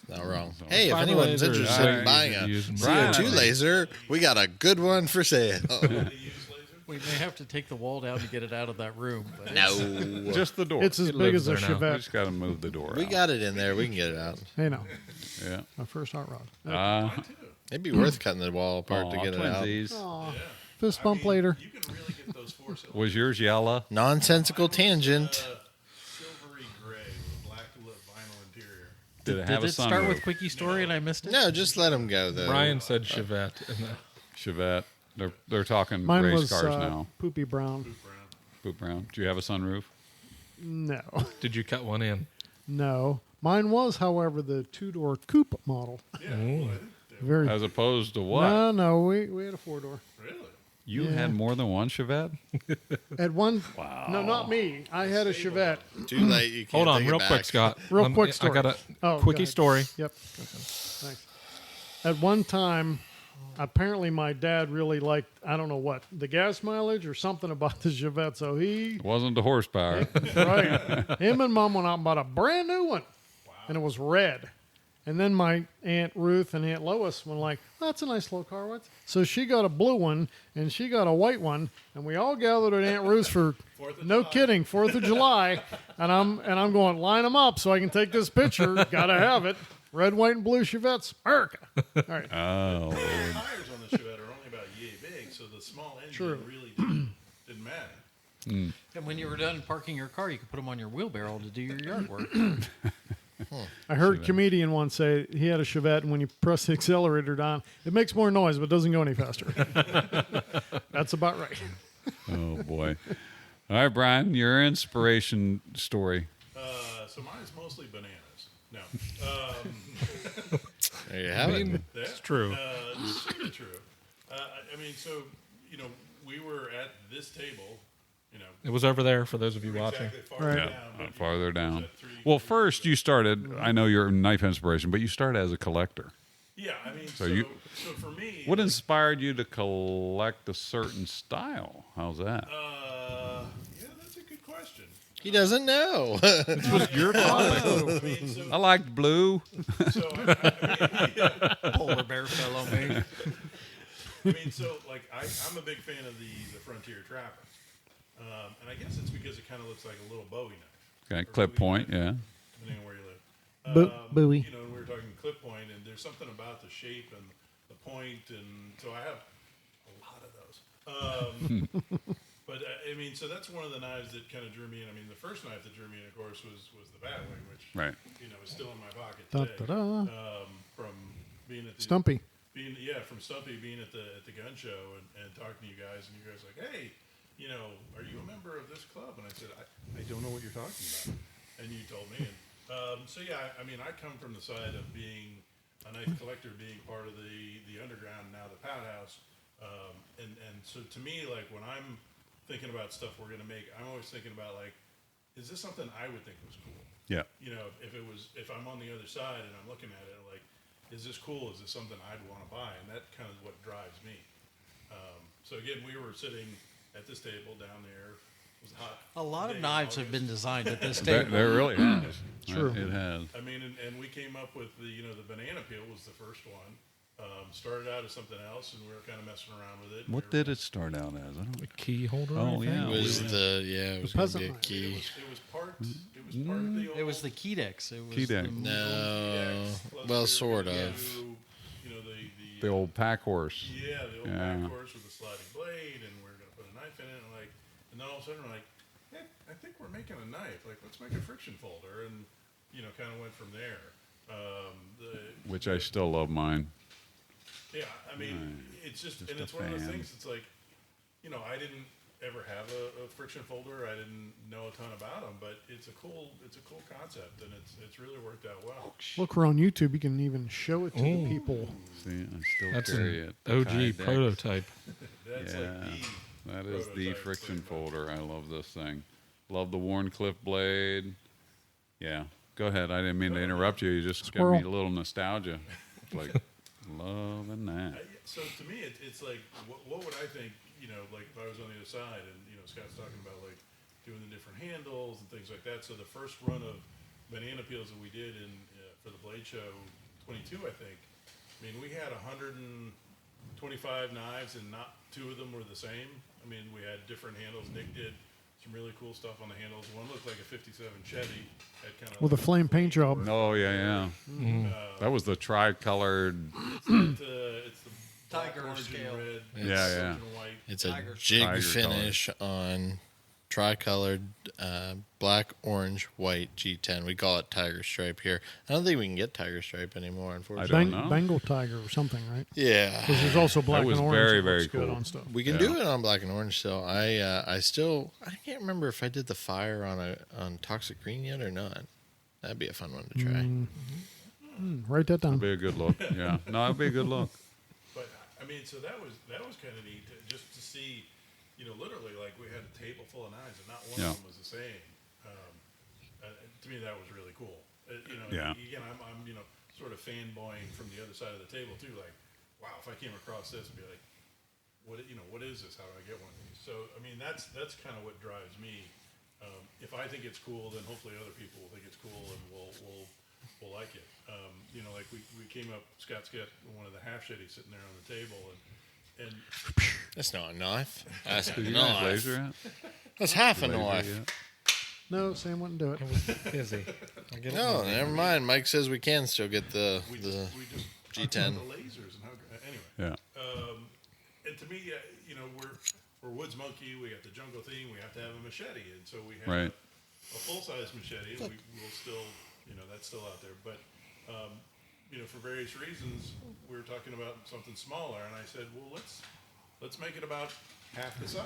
Not wrong. Hey, if Fiber anyone's laser is interested very in buying easy a to use and CO2 Right. laser, we got a good one for sale. We may have to take the wall down to get it out of that room. But No. Just the door. it's as It big lives as a there now. we Chevette. just got to move the door We out. got it in there. We can get it out. Hey, no, Yeah. my first hot rod. It'd be worth cutting the wall apart to Aw, get it out. twinsies. Aw, fist bump later. You can really get those force Was yours yellow? Nonsensical tangent. silvery gray with a black vinyl interior. Did it Did have a it start sunroof? with Quickie Story and I missed it? No, just let him go though. Brian said Chevette. Chevette. They're talking Mine race was cars now. Poopy Brown. Poop brown. Do you have a sunroof? No, Did you cut one in? no. Mine was, however, the 2-door coupe model. Yeah, well, I think they were. Very. As opposed to what? No, we had a 4-door. Really? You Yeah. had more than one Chevette? At one. Wow. No, not me. I had a Chevette. Too late. You can't Hold on, take it real back. quick, Scott. Real quick story. I got a Oh, go quickie ahead. story. Yep. Thanks. At one time, apparently my dad really liked, I don't know what, the gas mileage or something about the Chevette. So he, It wasn't the horsepower. right, him and Mom went out and bought a brand new one. And it was red. And then my Aunt Ruth and Aunt Lois were like, oh, that's a nice little car. What? So she got a blue one and she got a white one. And we all gathered at Aunt Ruth's for, no kidding, 4th of July. And I'm going, line them up so I can take this picture. Got to have it. Red, white, and blue Chevettes. America. All right. Oh, The tires on the Chevette are only about yay big, so the small engine True. really didn't matter. And when you were done parking your car, you could put them on your wheelbarrow to do your yard work. I heard a comedian once say he had a Chevette, and when you press the accelerator down, it makes more noise, but doesn't go any faster. That's about right. oh boy. All right, Brian, your inspiration story. So mine is mostly bananas. No. There you have it. It's true. It's sort of true. I mean, so, you know, we were at this table, you know, It was over there for those of you watching. exactly far Right. down. Yeah, but farther it was down. at 3 Well, first you started, I know you're knife inspiration, but you started as a collector. Yeah, I mean, So so, you- so for me, What inspired you to collect a certain style? How's that? yeah, that's a good question. He doesn't know. Your topic. I mean, so, I liked blue. so I mean, Polar bear fellow me. I mean, so like I'm a big fan of the Frontier Trapper, and I guess it's because it kind of looks like a little Bowie knife, Okay, clip point, yeah. depending on where you live. Bowie. You know, we were talking clip point, and there's something about the shape and the point, and so I have a lot of those. But I mean, so that's one of the knives that kind of drew me in. I mean, the first knife that drew me in, of course, was the Batwing, which Right. you know is still in my pocket Da, today. da, da. From being at the Stumpy. from Stumpy being at the gun show and talking to you guys, and you guys like, hey, you know, are you a member of this club? And I said, I don't know what you're talking about. And you told me. And so yeah, I mean, I come from the side of being a knife collector, being part of the underground, now the Poundhouse. And so to me, like when I'm thinking about stuff we're gonna make, I'm always thinking about like, is this something I would think was cool? Yeah. You know, if I'm on the other side and I'm looking at it, like, is this cool? Is this something I'd want to buy? And that kind of what drives me. So again, we were sitting at this table down there. It was hot. A lot day of in knives have August. been designed at this There, table. there really has. True. It has. I mean, and we came up with the banana peel was the first one. Started out as something else, and we were kind of messing around with it. and What we were- did it start out as? I don't. Key holder. Oh, I think? yeah. It was it was going to peasant be a knife. key. It was part of the old. It was the Keydex. It was Keydex. the No. Keydex, plus we Well, were sort gonna of. do, you know, The old pack horse. Yeah, the old Yeah. back horse with the sliding blade, and we're gonna put a knife in it, and then all of a sudden we're like, hey, I think we're making a knife. Like, let's make a friction folder, and you know, kind of went from there. Which I still love mine. Yeah, I mean, it's just and a it's one of those fan. things. It's like, you know, I didn't ever have a friction folder. I didn't know a ton about them, but it's a cool concept, and it's really worked out well. Look, we're on YouTube. You can even show it to the people. See, I still That's carry an it. The OG Kydex. prototype. That's Yeah, like that is the prototype friction thing, but- folder. I love this thing. Love the Warncliffe blade. Yeah, go ahead. I didn't mean to interrupt you. You just Squirrel. got me a little nostalgia. It's like loving that. So to me, it's like, what would I think, you know, like if I was on the other side and, you know, Scott's talking about like doing the different handles and things like that. So the first run of banana peels that we did for the Blade Show 22, I think, I mean, we had 125 knives and not two of them were the same. I mean, we had different handles. Nick did some really cool stuff on the handles. One looked like a 57 Chevy. Had kind of With a flame paint job. Oh yeah, yeah. That was the tri-colored. It's the black, Tiger orange, scale. and red. Yeah, yeah. and white. It's a Tiger jig Tiger finish on tricolored black, orange, white G10. We call it tiger stripe here. I don't think we can get tiger stripe anymore, unfortunately. don't know. Bengal tiger or something, right? Yeah. Because there's also black was and orange. very, that very looks good cool. on stuff. We can Yeah. do it on black and orange still. I can't remember if I did the fire on toxic green yet or not. That'd be a fun one to try. Write that down. That'd be a good look. Yeah. No, that'd be a good look. But I mean, so that was kind of neat just to see, literally like we had a table full of knives and not one Yeah. of them was the same. To me, that was really cool. Yeah. Again, I'm sort of fanboying from the other side of the table too. Like, wow, if I came across this, I'd be like, what is this? How do I get one of these? So I mean, that's kind of what drives me. If I think it's cool, then hopefully other people will think it's cool and will like it. Like we came up, Scott's got one of the half shitties sitting there on the table, and That's not a knife. That's a Did you guys knife. laser That's half a it? Laser knife. yet? No, Sam wouldn't do it. Busy. I'll get it No, later. never mind. Mike says we can still get the we just G10. talked about the lasers and how anyway. Yeah. And to me, we're woods monkey. We got the jungle theme. We have to have a machete, and so we have Right. a full size machete. And we'll still, that's still out there. But for various reasons, we were talking about something smaller, and I said, well, let's make it about half the size,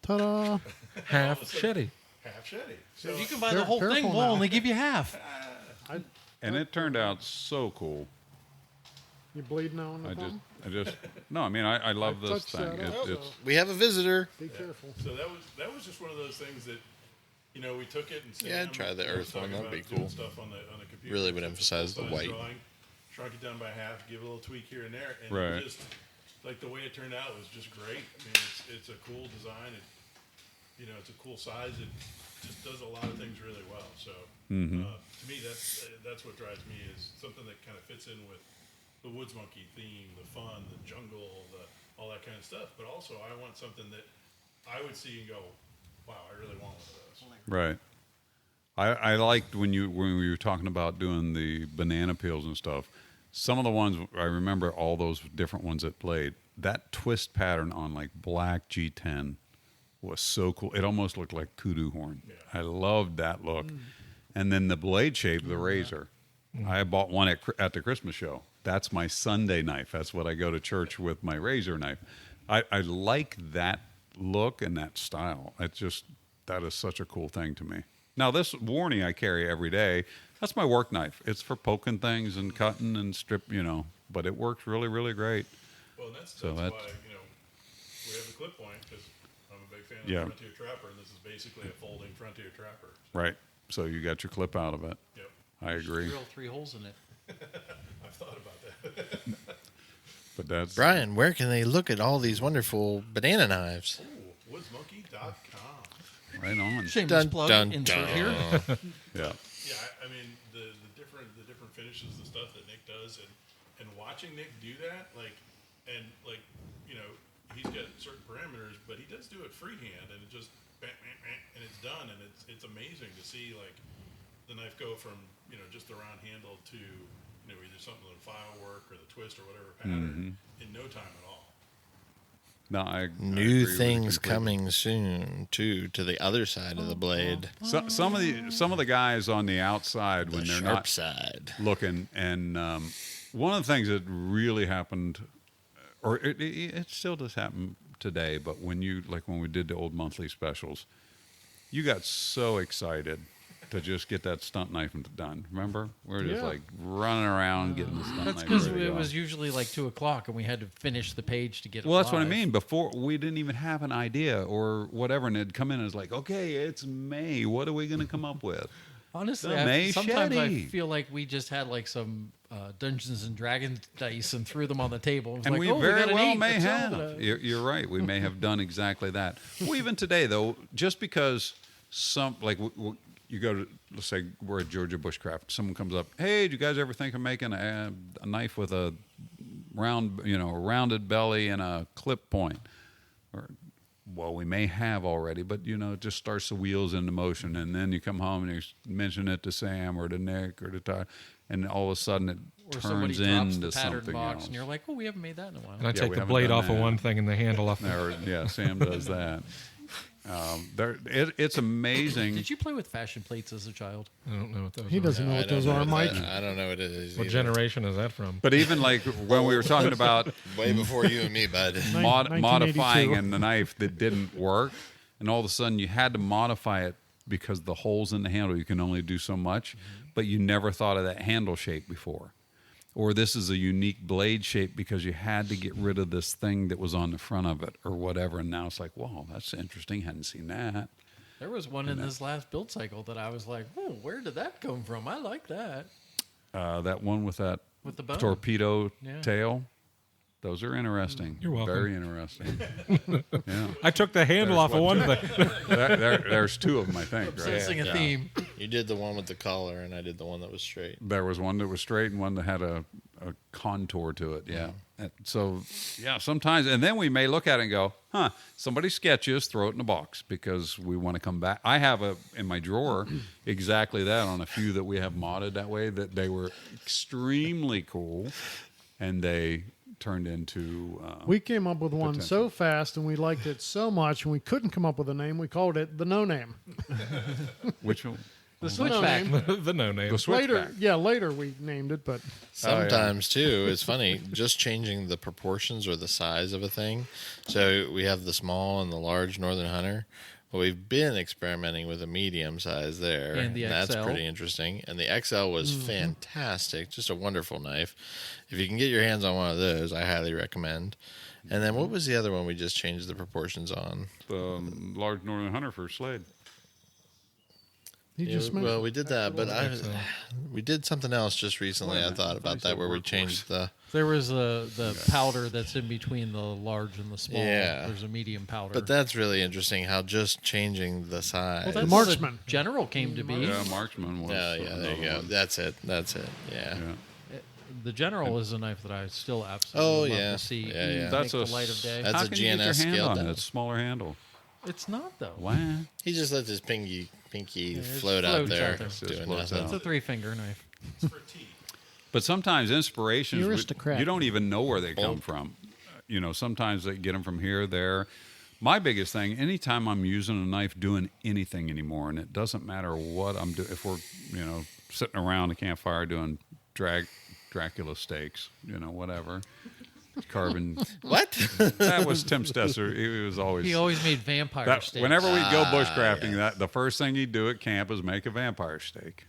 Ta-da! Half shitty. half shetty. So If you can buy the whole Careful thing, now. we'll only give you half. And it turned out so cool. You bleeding now on the thumb? No, I mean, I love I this touched thing. that up, It's, so We have a visitor. Be careful. So that was just one of those things that we took it and Yeah, I'd try the earth one. That'd be cool. Stuff on the computer. Really would It's a emphasize the full-size white. drawing, shrunk it down by half, give it a little tweak here and there, and Right. just like the way it turned out was just great. I mean, it's a cool design. It's a cool size. It just does a lot of things really well. So to me, that's what drives me is something that kind of fits in with the woods monkey theme, the fun, the jungle, all that kind of stuff. But also, I want something that I would see and go, wow, I really want one of those. right. I liked when we were talking about doing the banana peels and stuff. Some of the ones I remember, all those different ones that played. That twist pattern on like black G10 was so cool. It almost looked like kudu horn. Yeah. I loved that look. And then the blade shape, the razor. I bought one at the Christmas show. That's my Sunday knife. That's what I go to church with, my razor knife. I like that look and that style. That is such a cool thing to me. Now, this warning I carry every day, that's my work knife. It's for poking things and cutting and but it works really, really great. Well, and that's So why that's- we have the clip point because I'm a big fan of Yeah. the Frontier Trapper, and this is basically a folding Frontier Trapper. Right. So you got your clip out of it. Yep, I agree. Drill 3 holes in it. I've thought about that. But that's Brian, where can they look at all these wonderful banana knives? Ooh, woodsmonkey.com. right on. Shameless Dun, plug. dun, Insert dun. here. Yeah. Yeah, I mean the different finishes, the stuff that Nick does, and watching Nick do that, he's got certain parameters, but he does do it freehand, and it just bang, bang, bang, and it's done, and it's amazing to see like the knife go from just the round handle to either something with file work or the twist or whatever pattern in no time at all. No, I agree New with you things completely. coming soon too to the other side of the blade. Some of the guys on the outside when The they're sharp not side. looking, and one of the things that really happened, or it still does happen today, but when we did the old monthly specials, you got so excited to just get that stunt knife done. Remember, we were just Yeah. like running around getting the stunt That's knife. because ready to it go. was usually like 2 o'clock and we had to finish the page to get it Well, that's what I live. mean. Before we didn't even have an idea or whatever, and it'd come in and it's like, okay, it's May. What are we going to come up with? Honestly, The sometimes I machete. feel like we just had like some Dungeons and Dragons dice and threw them on the table. It was And like, we oh, very got an well 8, may let's have. sell it. You're right. We may have done exactly that. Well, even today, though, just because you go to, let's say we're at Georgia Bushcraft, someone comes up, hey, do you guys ever think of making a knife with a rounded belly and a clip point? Or, well, we may have already, but it just starts the wheels into motion, and then you come home and you mention it to Sam or to Nick or to Todd, and all of a sudden it Or somebody turns drops into the pattern something box else. and you're like, oh, we haven't made that in a while. And I Yeah, take we the haven't blade done off of that. one thing and the handle off. Yeah, Sam does that. It's amazing. Did you play with fashion plates as a child? I don't know what those He are. doesn't know I what don't those know are, what Mike. that- I don't know what it is. What either. generation is that from? But even like when we were talking about Way before you and me, bud. modifying 1982. in the knife that didn't work, and all of a sudden you had to modify it because the holes in the handle, you can only do so much, but you never thought of that handle shape before. Or this is a unique blade shape because you had to get rid of this thing that was on the front of it or whatever. And now it's like, wow, that's interesting. Hadn't seen that. There was one in this last build cycle that I was like, oh, where did that come from? I like that. That one with that With the bone. torpedo Yeah. tail. Those are interesting. You're welcome. Very interesting. Yeah. I took the handle off of one thing. There's two of them, I think, right? Sensing a Yeah. theme. You did the one with the collar, and I did the one that was straight. There was one that was straight and one that had a contour to it. Yeah. So, yeah, sometimes, and then we may look at it and go, huh, somebody sketches, throw it in a box because we want to come back. I have in my drawer exactly that on a few that we have modded that way, that they were extremely cool and they turned into. We came up with one Potential. so fast and we liked it so much and we couldn't come up with a name. We called it the No Name. Which one? The switchback. The no name. The switchback. Later we named it, but Sometimes too, it's funny just changing the proportions or the size of a thing. So we have the small and the large Northern Hunter. Well, we've been experimenting with a medium size there, And the that's XL. pretty interesting. And the XL was fantastic, just a wonderful knife. If you can get your hands on one of those, I highly recommend. And then what was the other one we just changed the proportions on? The large Northern Hunter for Slade. he just well, mentioned we did that, but we did something else just recently. I thought about that where we changed the. There was the powder that's in between the large and the small. Yeah. There's a medium powder. But that's really interesting how just changing the size. well, that's The Marksman. the General came to be. Yeah, Marksman was. Yeah, there another you go. one. That's it. Yeah. Yeah. The General is a knife that I still absolutely love yeah. to see. Yeah, yeah. Make That's the a light of day. That's How a can you get your GNS hand scaled on down. it? It's a smaller handle. It's not though. Wow. He just lets his pinky it float out floats there, out there. Just doing floats nothing. It's a 3-finger knife. It's for tea. But sometimes inspirations, The aristocrat. you don't even know where they come from. You know, sometimes they get them from here, there. My biggest thing, anytime I'm using a knife doing anything anymore, and it doesn't matter what I'm doing, if we're, sitting around a campfire doing Dracula steaks, whatever. Carbon. What? That was Tim Stesser. He was always. He always made vampire that, steaks. whenever we go bushcrafting, that the first thing he'd do at camp is make a vampire steak.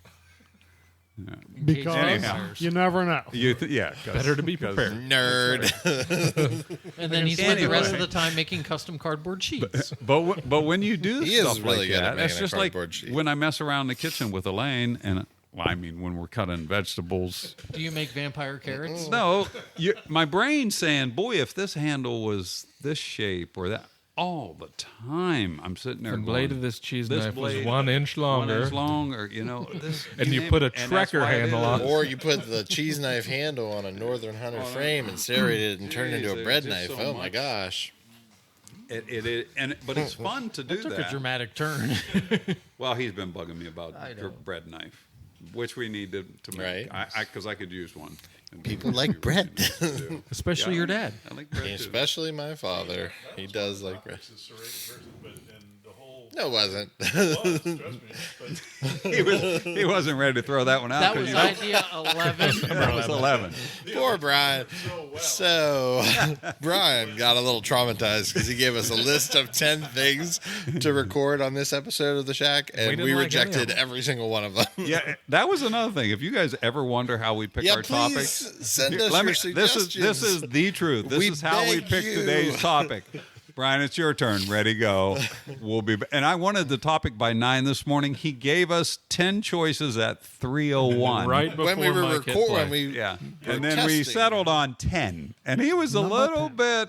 because Anyhow. you never know. Better to be 'cause- prepared. Nerd. And then he spent the rest of Anyway. the time making custom cardboard sheets. But when you do He is stuff really like good at that, that's making a just like cardboard sheet. when I mess around in the kitchen with Elaine, and when we're cutting vegetables. Do you make vampire carrots? No, my brain's saying, boy, if this handle was this shape or that, all the time I'm sitting there. The going, blade of this cheese this knife was blade, 1 inch longer. 1 inch long, or this, And you name put it, a and that's Trekker why it handle is. on. Or you put the cheese knife handle on a Northern Hunter frame and serrated it and turned it into Jeez, a bread there's knife. just so Oh my much. gosh. But it's fun to do Took that. a dramatic turn. Well, he's been bugging me about I know. bread knife, which we need to make. Right. Because I could use one. People like bread. Especially your dad. I like bread too. Especially my father. He does like bread. It's a serrated version, but and the whole No, it wasn't. was, trust me. But He wasn't ready to throw that one out. That 'cause was you know- idea 11. that was 11. Poor Brian. So Brian got a little traumatized because he gave us a list of 10 things to record on this episode of The Shack, and didn't we like any rejected of them. every single one of them. Yeah, that was another thing. If you guys ever wonder how we pick Yeah, our please topics, send us let your me- suggestions. this is the truth. This We is how we beg pick you. today's topic. Brian, it's your turn. Ready, go. We'll be. And I wanted the topic by 9 this morning. He gave us 10 choices at 3:01. Right before when we were Mike hit recording, play. when we Yeah, were and then we testing. settled on 10, and he was a little bit.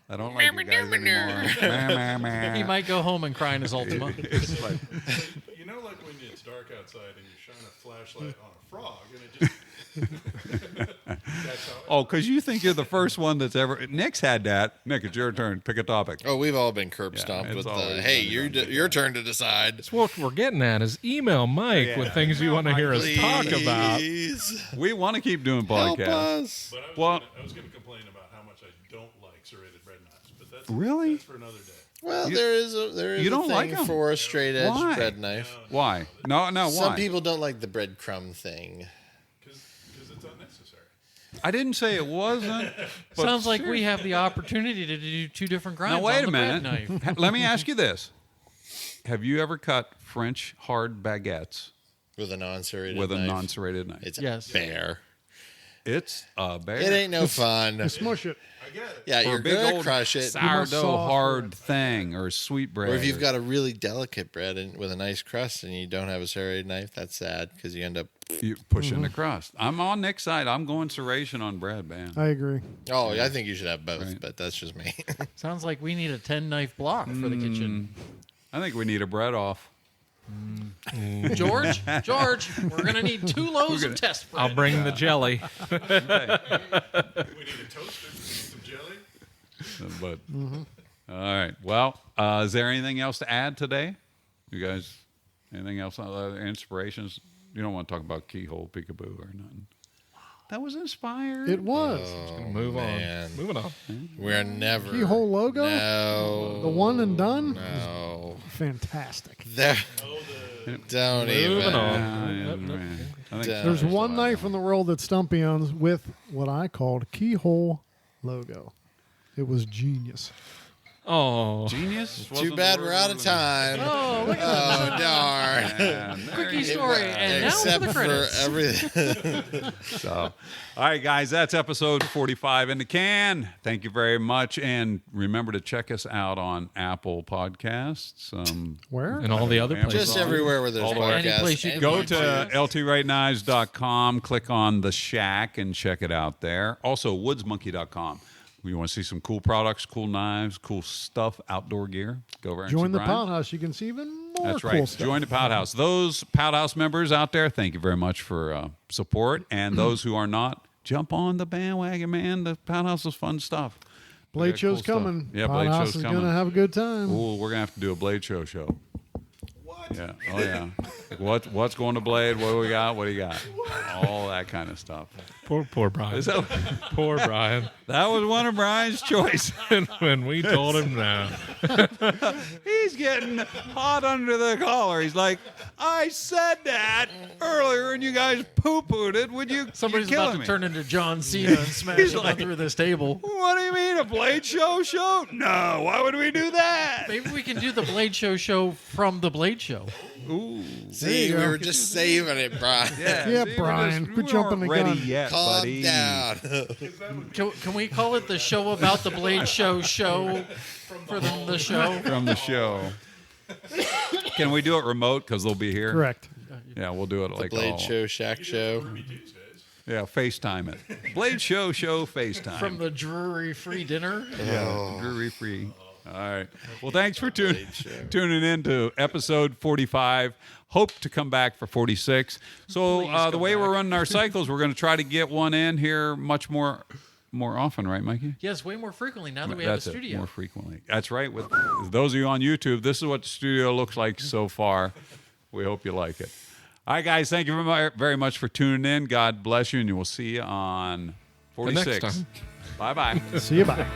I don't like you guys anymore. Meh, meh, He meh. might go home and cry in his Ultima. It's like, You know, like when it's dark outside and you shine a flashlight on a frog, and it just. That's how. oh, because you think you're the first one that's ever. Nick's had that. Nick, it's your turn. Pick a topic. Oh, we've all been curb stomped it's with the, always hey, been your turn to decide. That's what we're getting at is email Mike with things you want to hear us talk about. Please We want to keep doing help podcasts. us. But Well- I was going to complain about how much I don't like serrated bread knives, but that's Really? That's for another day. Well, there is you a don't thing like 'em? for a straight edge Why? bread knife. Why? No, why? Some people don't like the breadcrumb thing. Because it's unnecessary. I didn't say it wasn't. but Sounds like we seriously. have the opportunity to do two different grinds. Now, wait on a the bread minute. knife. Let me ask you this. Have you ever cut French hard baguettes With a non-serrated with a knife. non-serrated knife? It's Yes. a bear. It's a bear. It ain't no fun. Smush it. I get it. Yeah, Or you're a big gonna old crush it. sourdough soft hard thing or sweet bread. Or if you've got a really delicate bread and with a nice crust and you don't have a serrated knife, that's sad because you end up. you pushing the crust. I'm on Nick's side. I'm going serration on bread, man. I agree. Oh, I think you should have both, Right. but that's just me. Sounds like we need a 10 knife block for the kitchen. I think we need a bread off. George, we're gonna need 2 loaves of test bread. I'll bring the jelly. We need a toaster. We need some jelly. But all right. Well, is there anything else to add today? You guys, anything else? Other inspirations? You don't want to talk about keyhole peekaboo or nothing. That was inspired. It was. Move man. on. Moving on. We're never. Keyhole logo? No. The one and done? No. Fantastic. There. Oh, Don't Moving even. on. I think Don't. There's one knife in the world that Stumpy owns with what I called keyhole logo. It was genius. Oh, genius. Too bad we're out of time. Oh, look at Oh, darn. Yeah, Quickie story. And now for Except the for credits. everything. So, all right, guys, that's episode 45 in the can. Thank you very much. And remember to check us out on Apple Podcasts. Where? and all the other Amazon. places. Just everywhere where there's All the- podcasts. Any place you and Go YouTube. to ltrightknives.com, click on the shack, and check it out there. Also, woodsmonkey.com. You want to see some cool products, cool knives, cool stuff, outdoor gear, go over and Join see the Brian. Pout House. You can see even more That's cool right. stuff. Join the Pout House. Those Pout House members out there, thank you very much for support. And those who are not, jump on the bandwagon, man. The Pout House is fun stuff. We Blade got show's cool stuff. coming. Yeah, Pout Blade House show's is coming. going to have a good time. Ooh, we're gonna have to do a Blade show. what? Yeah. Oh yeah. What's going to Blade? What do we got? What do you got? All that kind of stuff. Poor Brian. Is that, Poor Brian. that was one of Brian's choice. And when we told him no, He's getting hot under the collar. He's like, I said that earlier, and you guys poo-pooed it. Would you? Somebody's you're about killing to me. turn into John Cena and smash He's him like- through this table. What do you mean, a Blade show? No. Why would we do that? Maybe we can do the Blade Show from the Blade Show. Ooh. See, you we go. were just saving it, Brian. Yeah, see, Brian, we quit jumping the weren't ready gun. yet, Calm buddy. down. Can we call it the show about the Blade Show for the show? From the show. Can we do it remote? Because they'll be here. Correct. Yeah, we'll do it like Blade all. Show, Shack Show. Tuesdays. Yeah, FaceTime it. Blade show, FaceTime. From the Drury Free Dinner? Yeah, Drury free. All right. Well, thanks for tuning in to episode 45. Hope to come back for 46. So Please the come way we're back. running our cycles, we're going to try to get one in here much more often, right, Mikey? Yes, way more frequently now that we have a That's it, studio. more frequently. That's right. With those of you on YouTube, this is what the studio looks like so far. We hope you like it. All right, guys. Thank you very much for tuning in. God bless you, and you will see you on the next 46. time. Bye-bye. See you. Bye.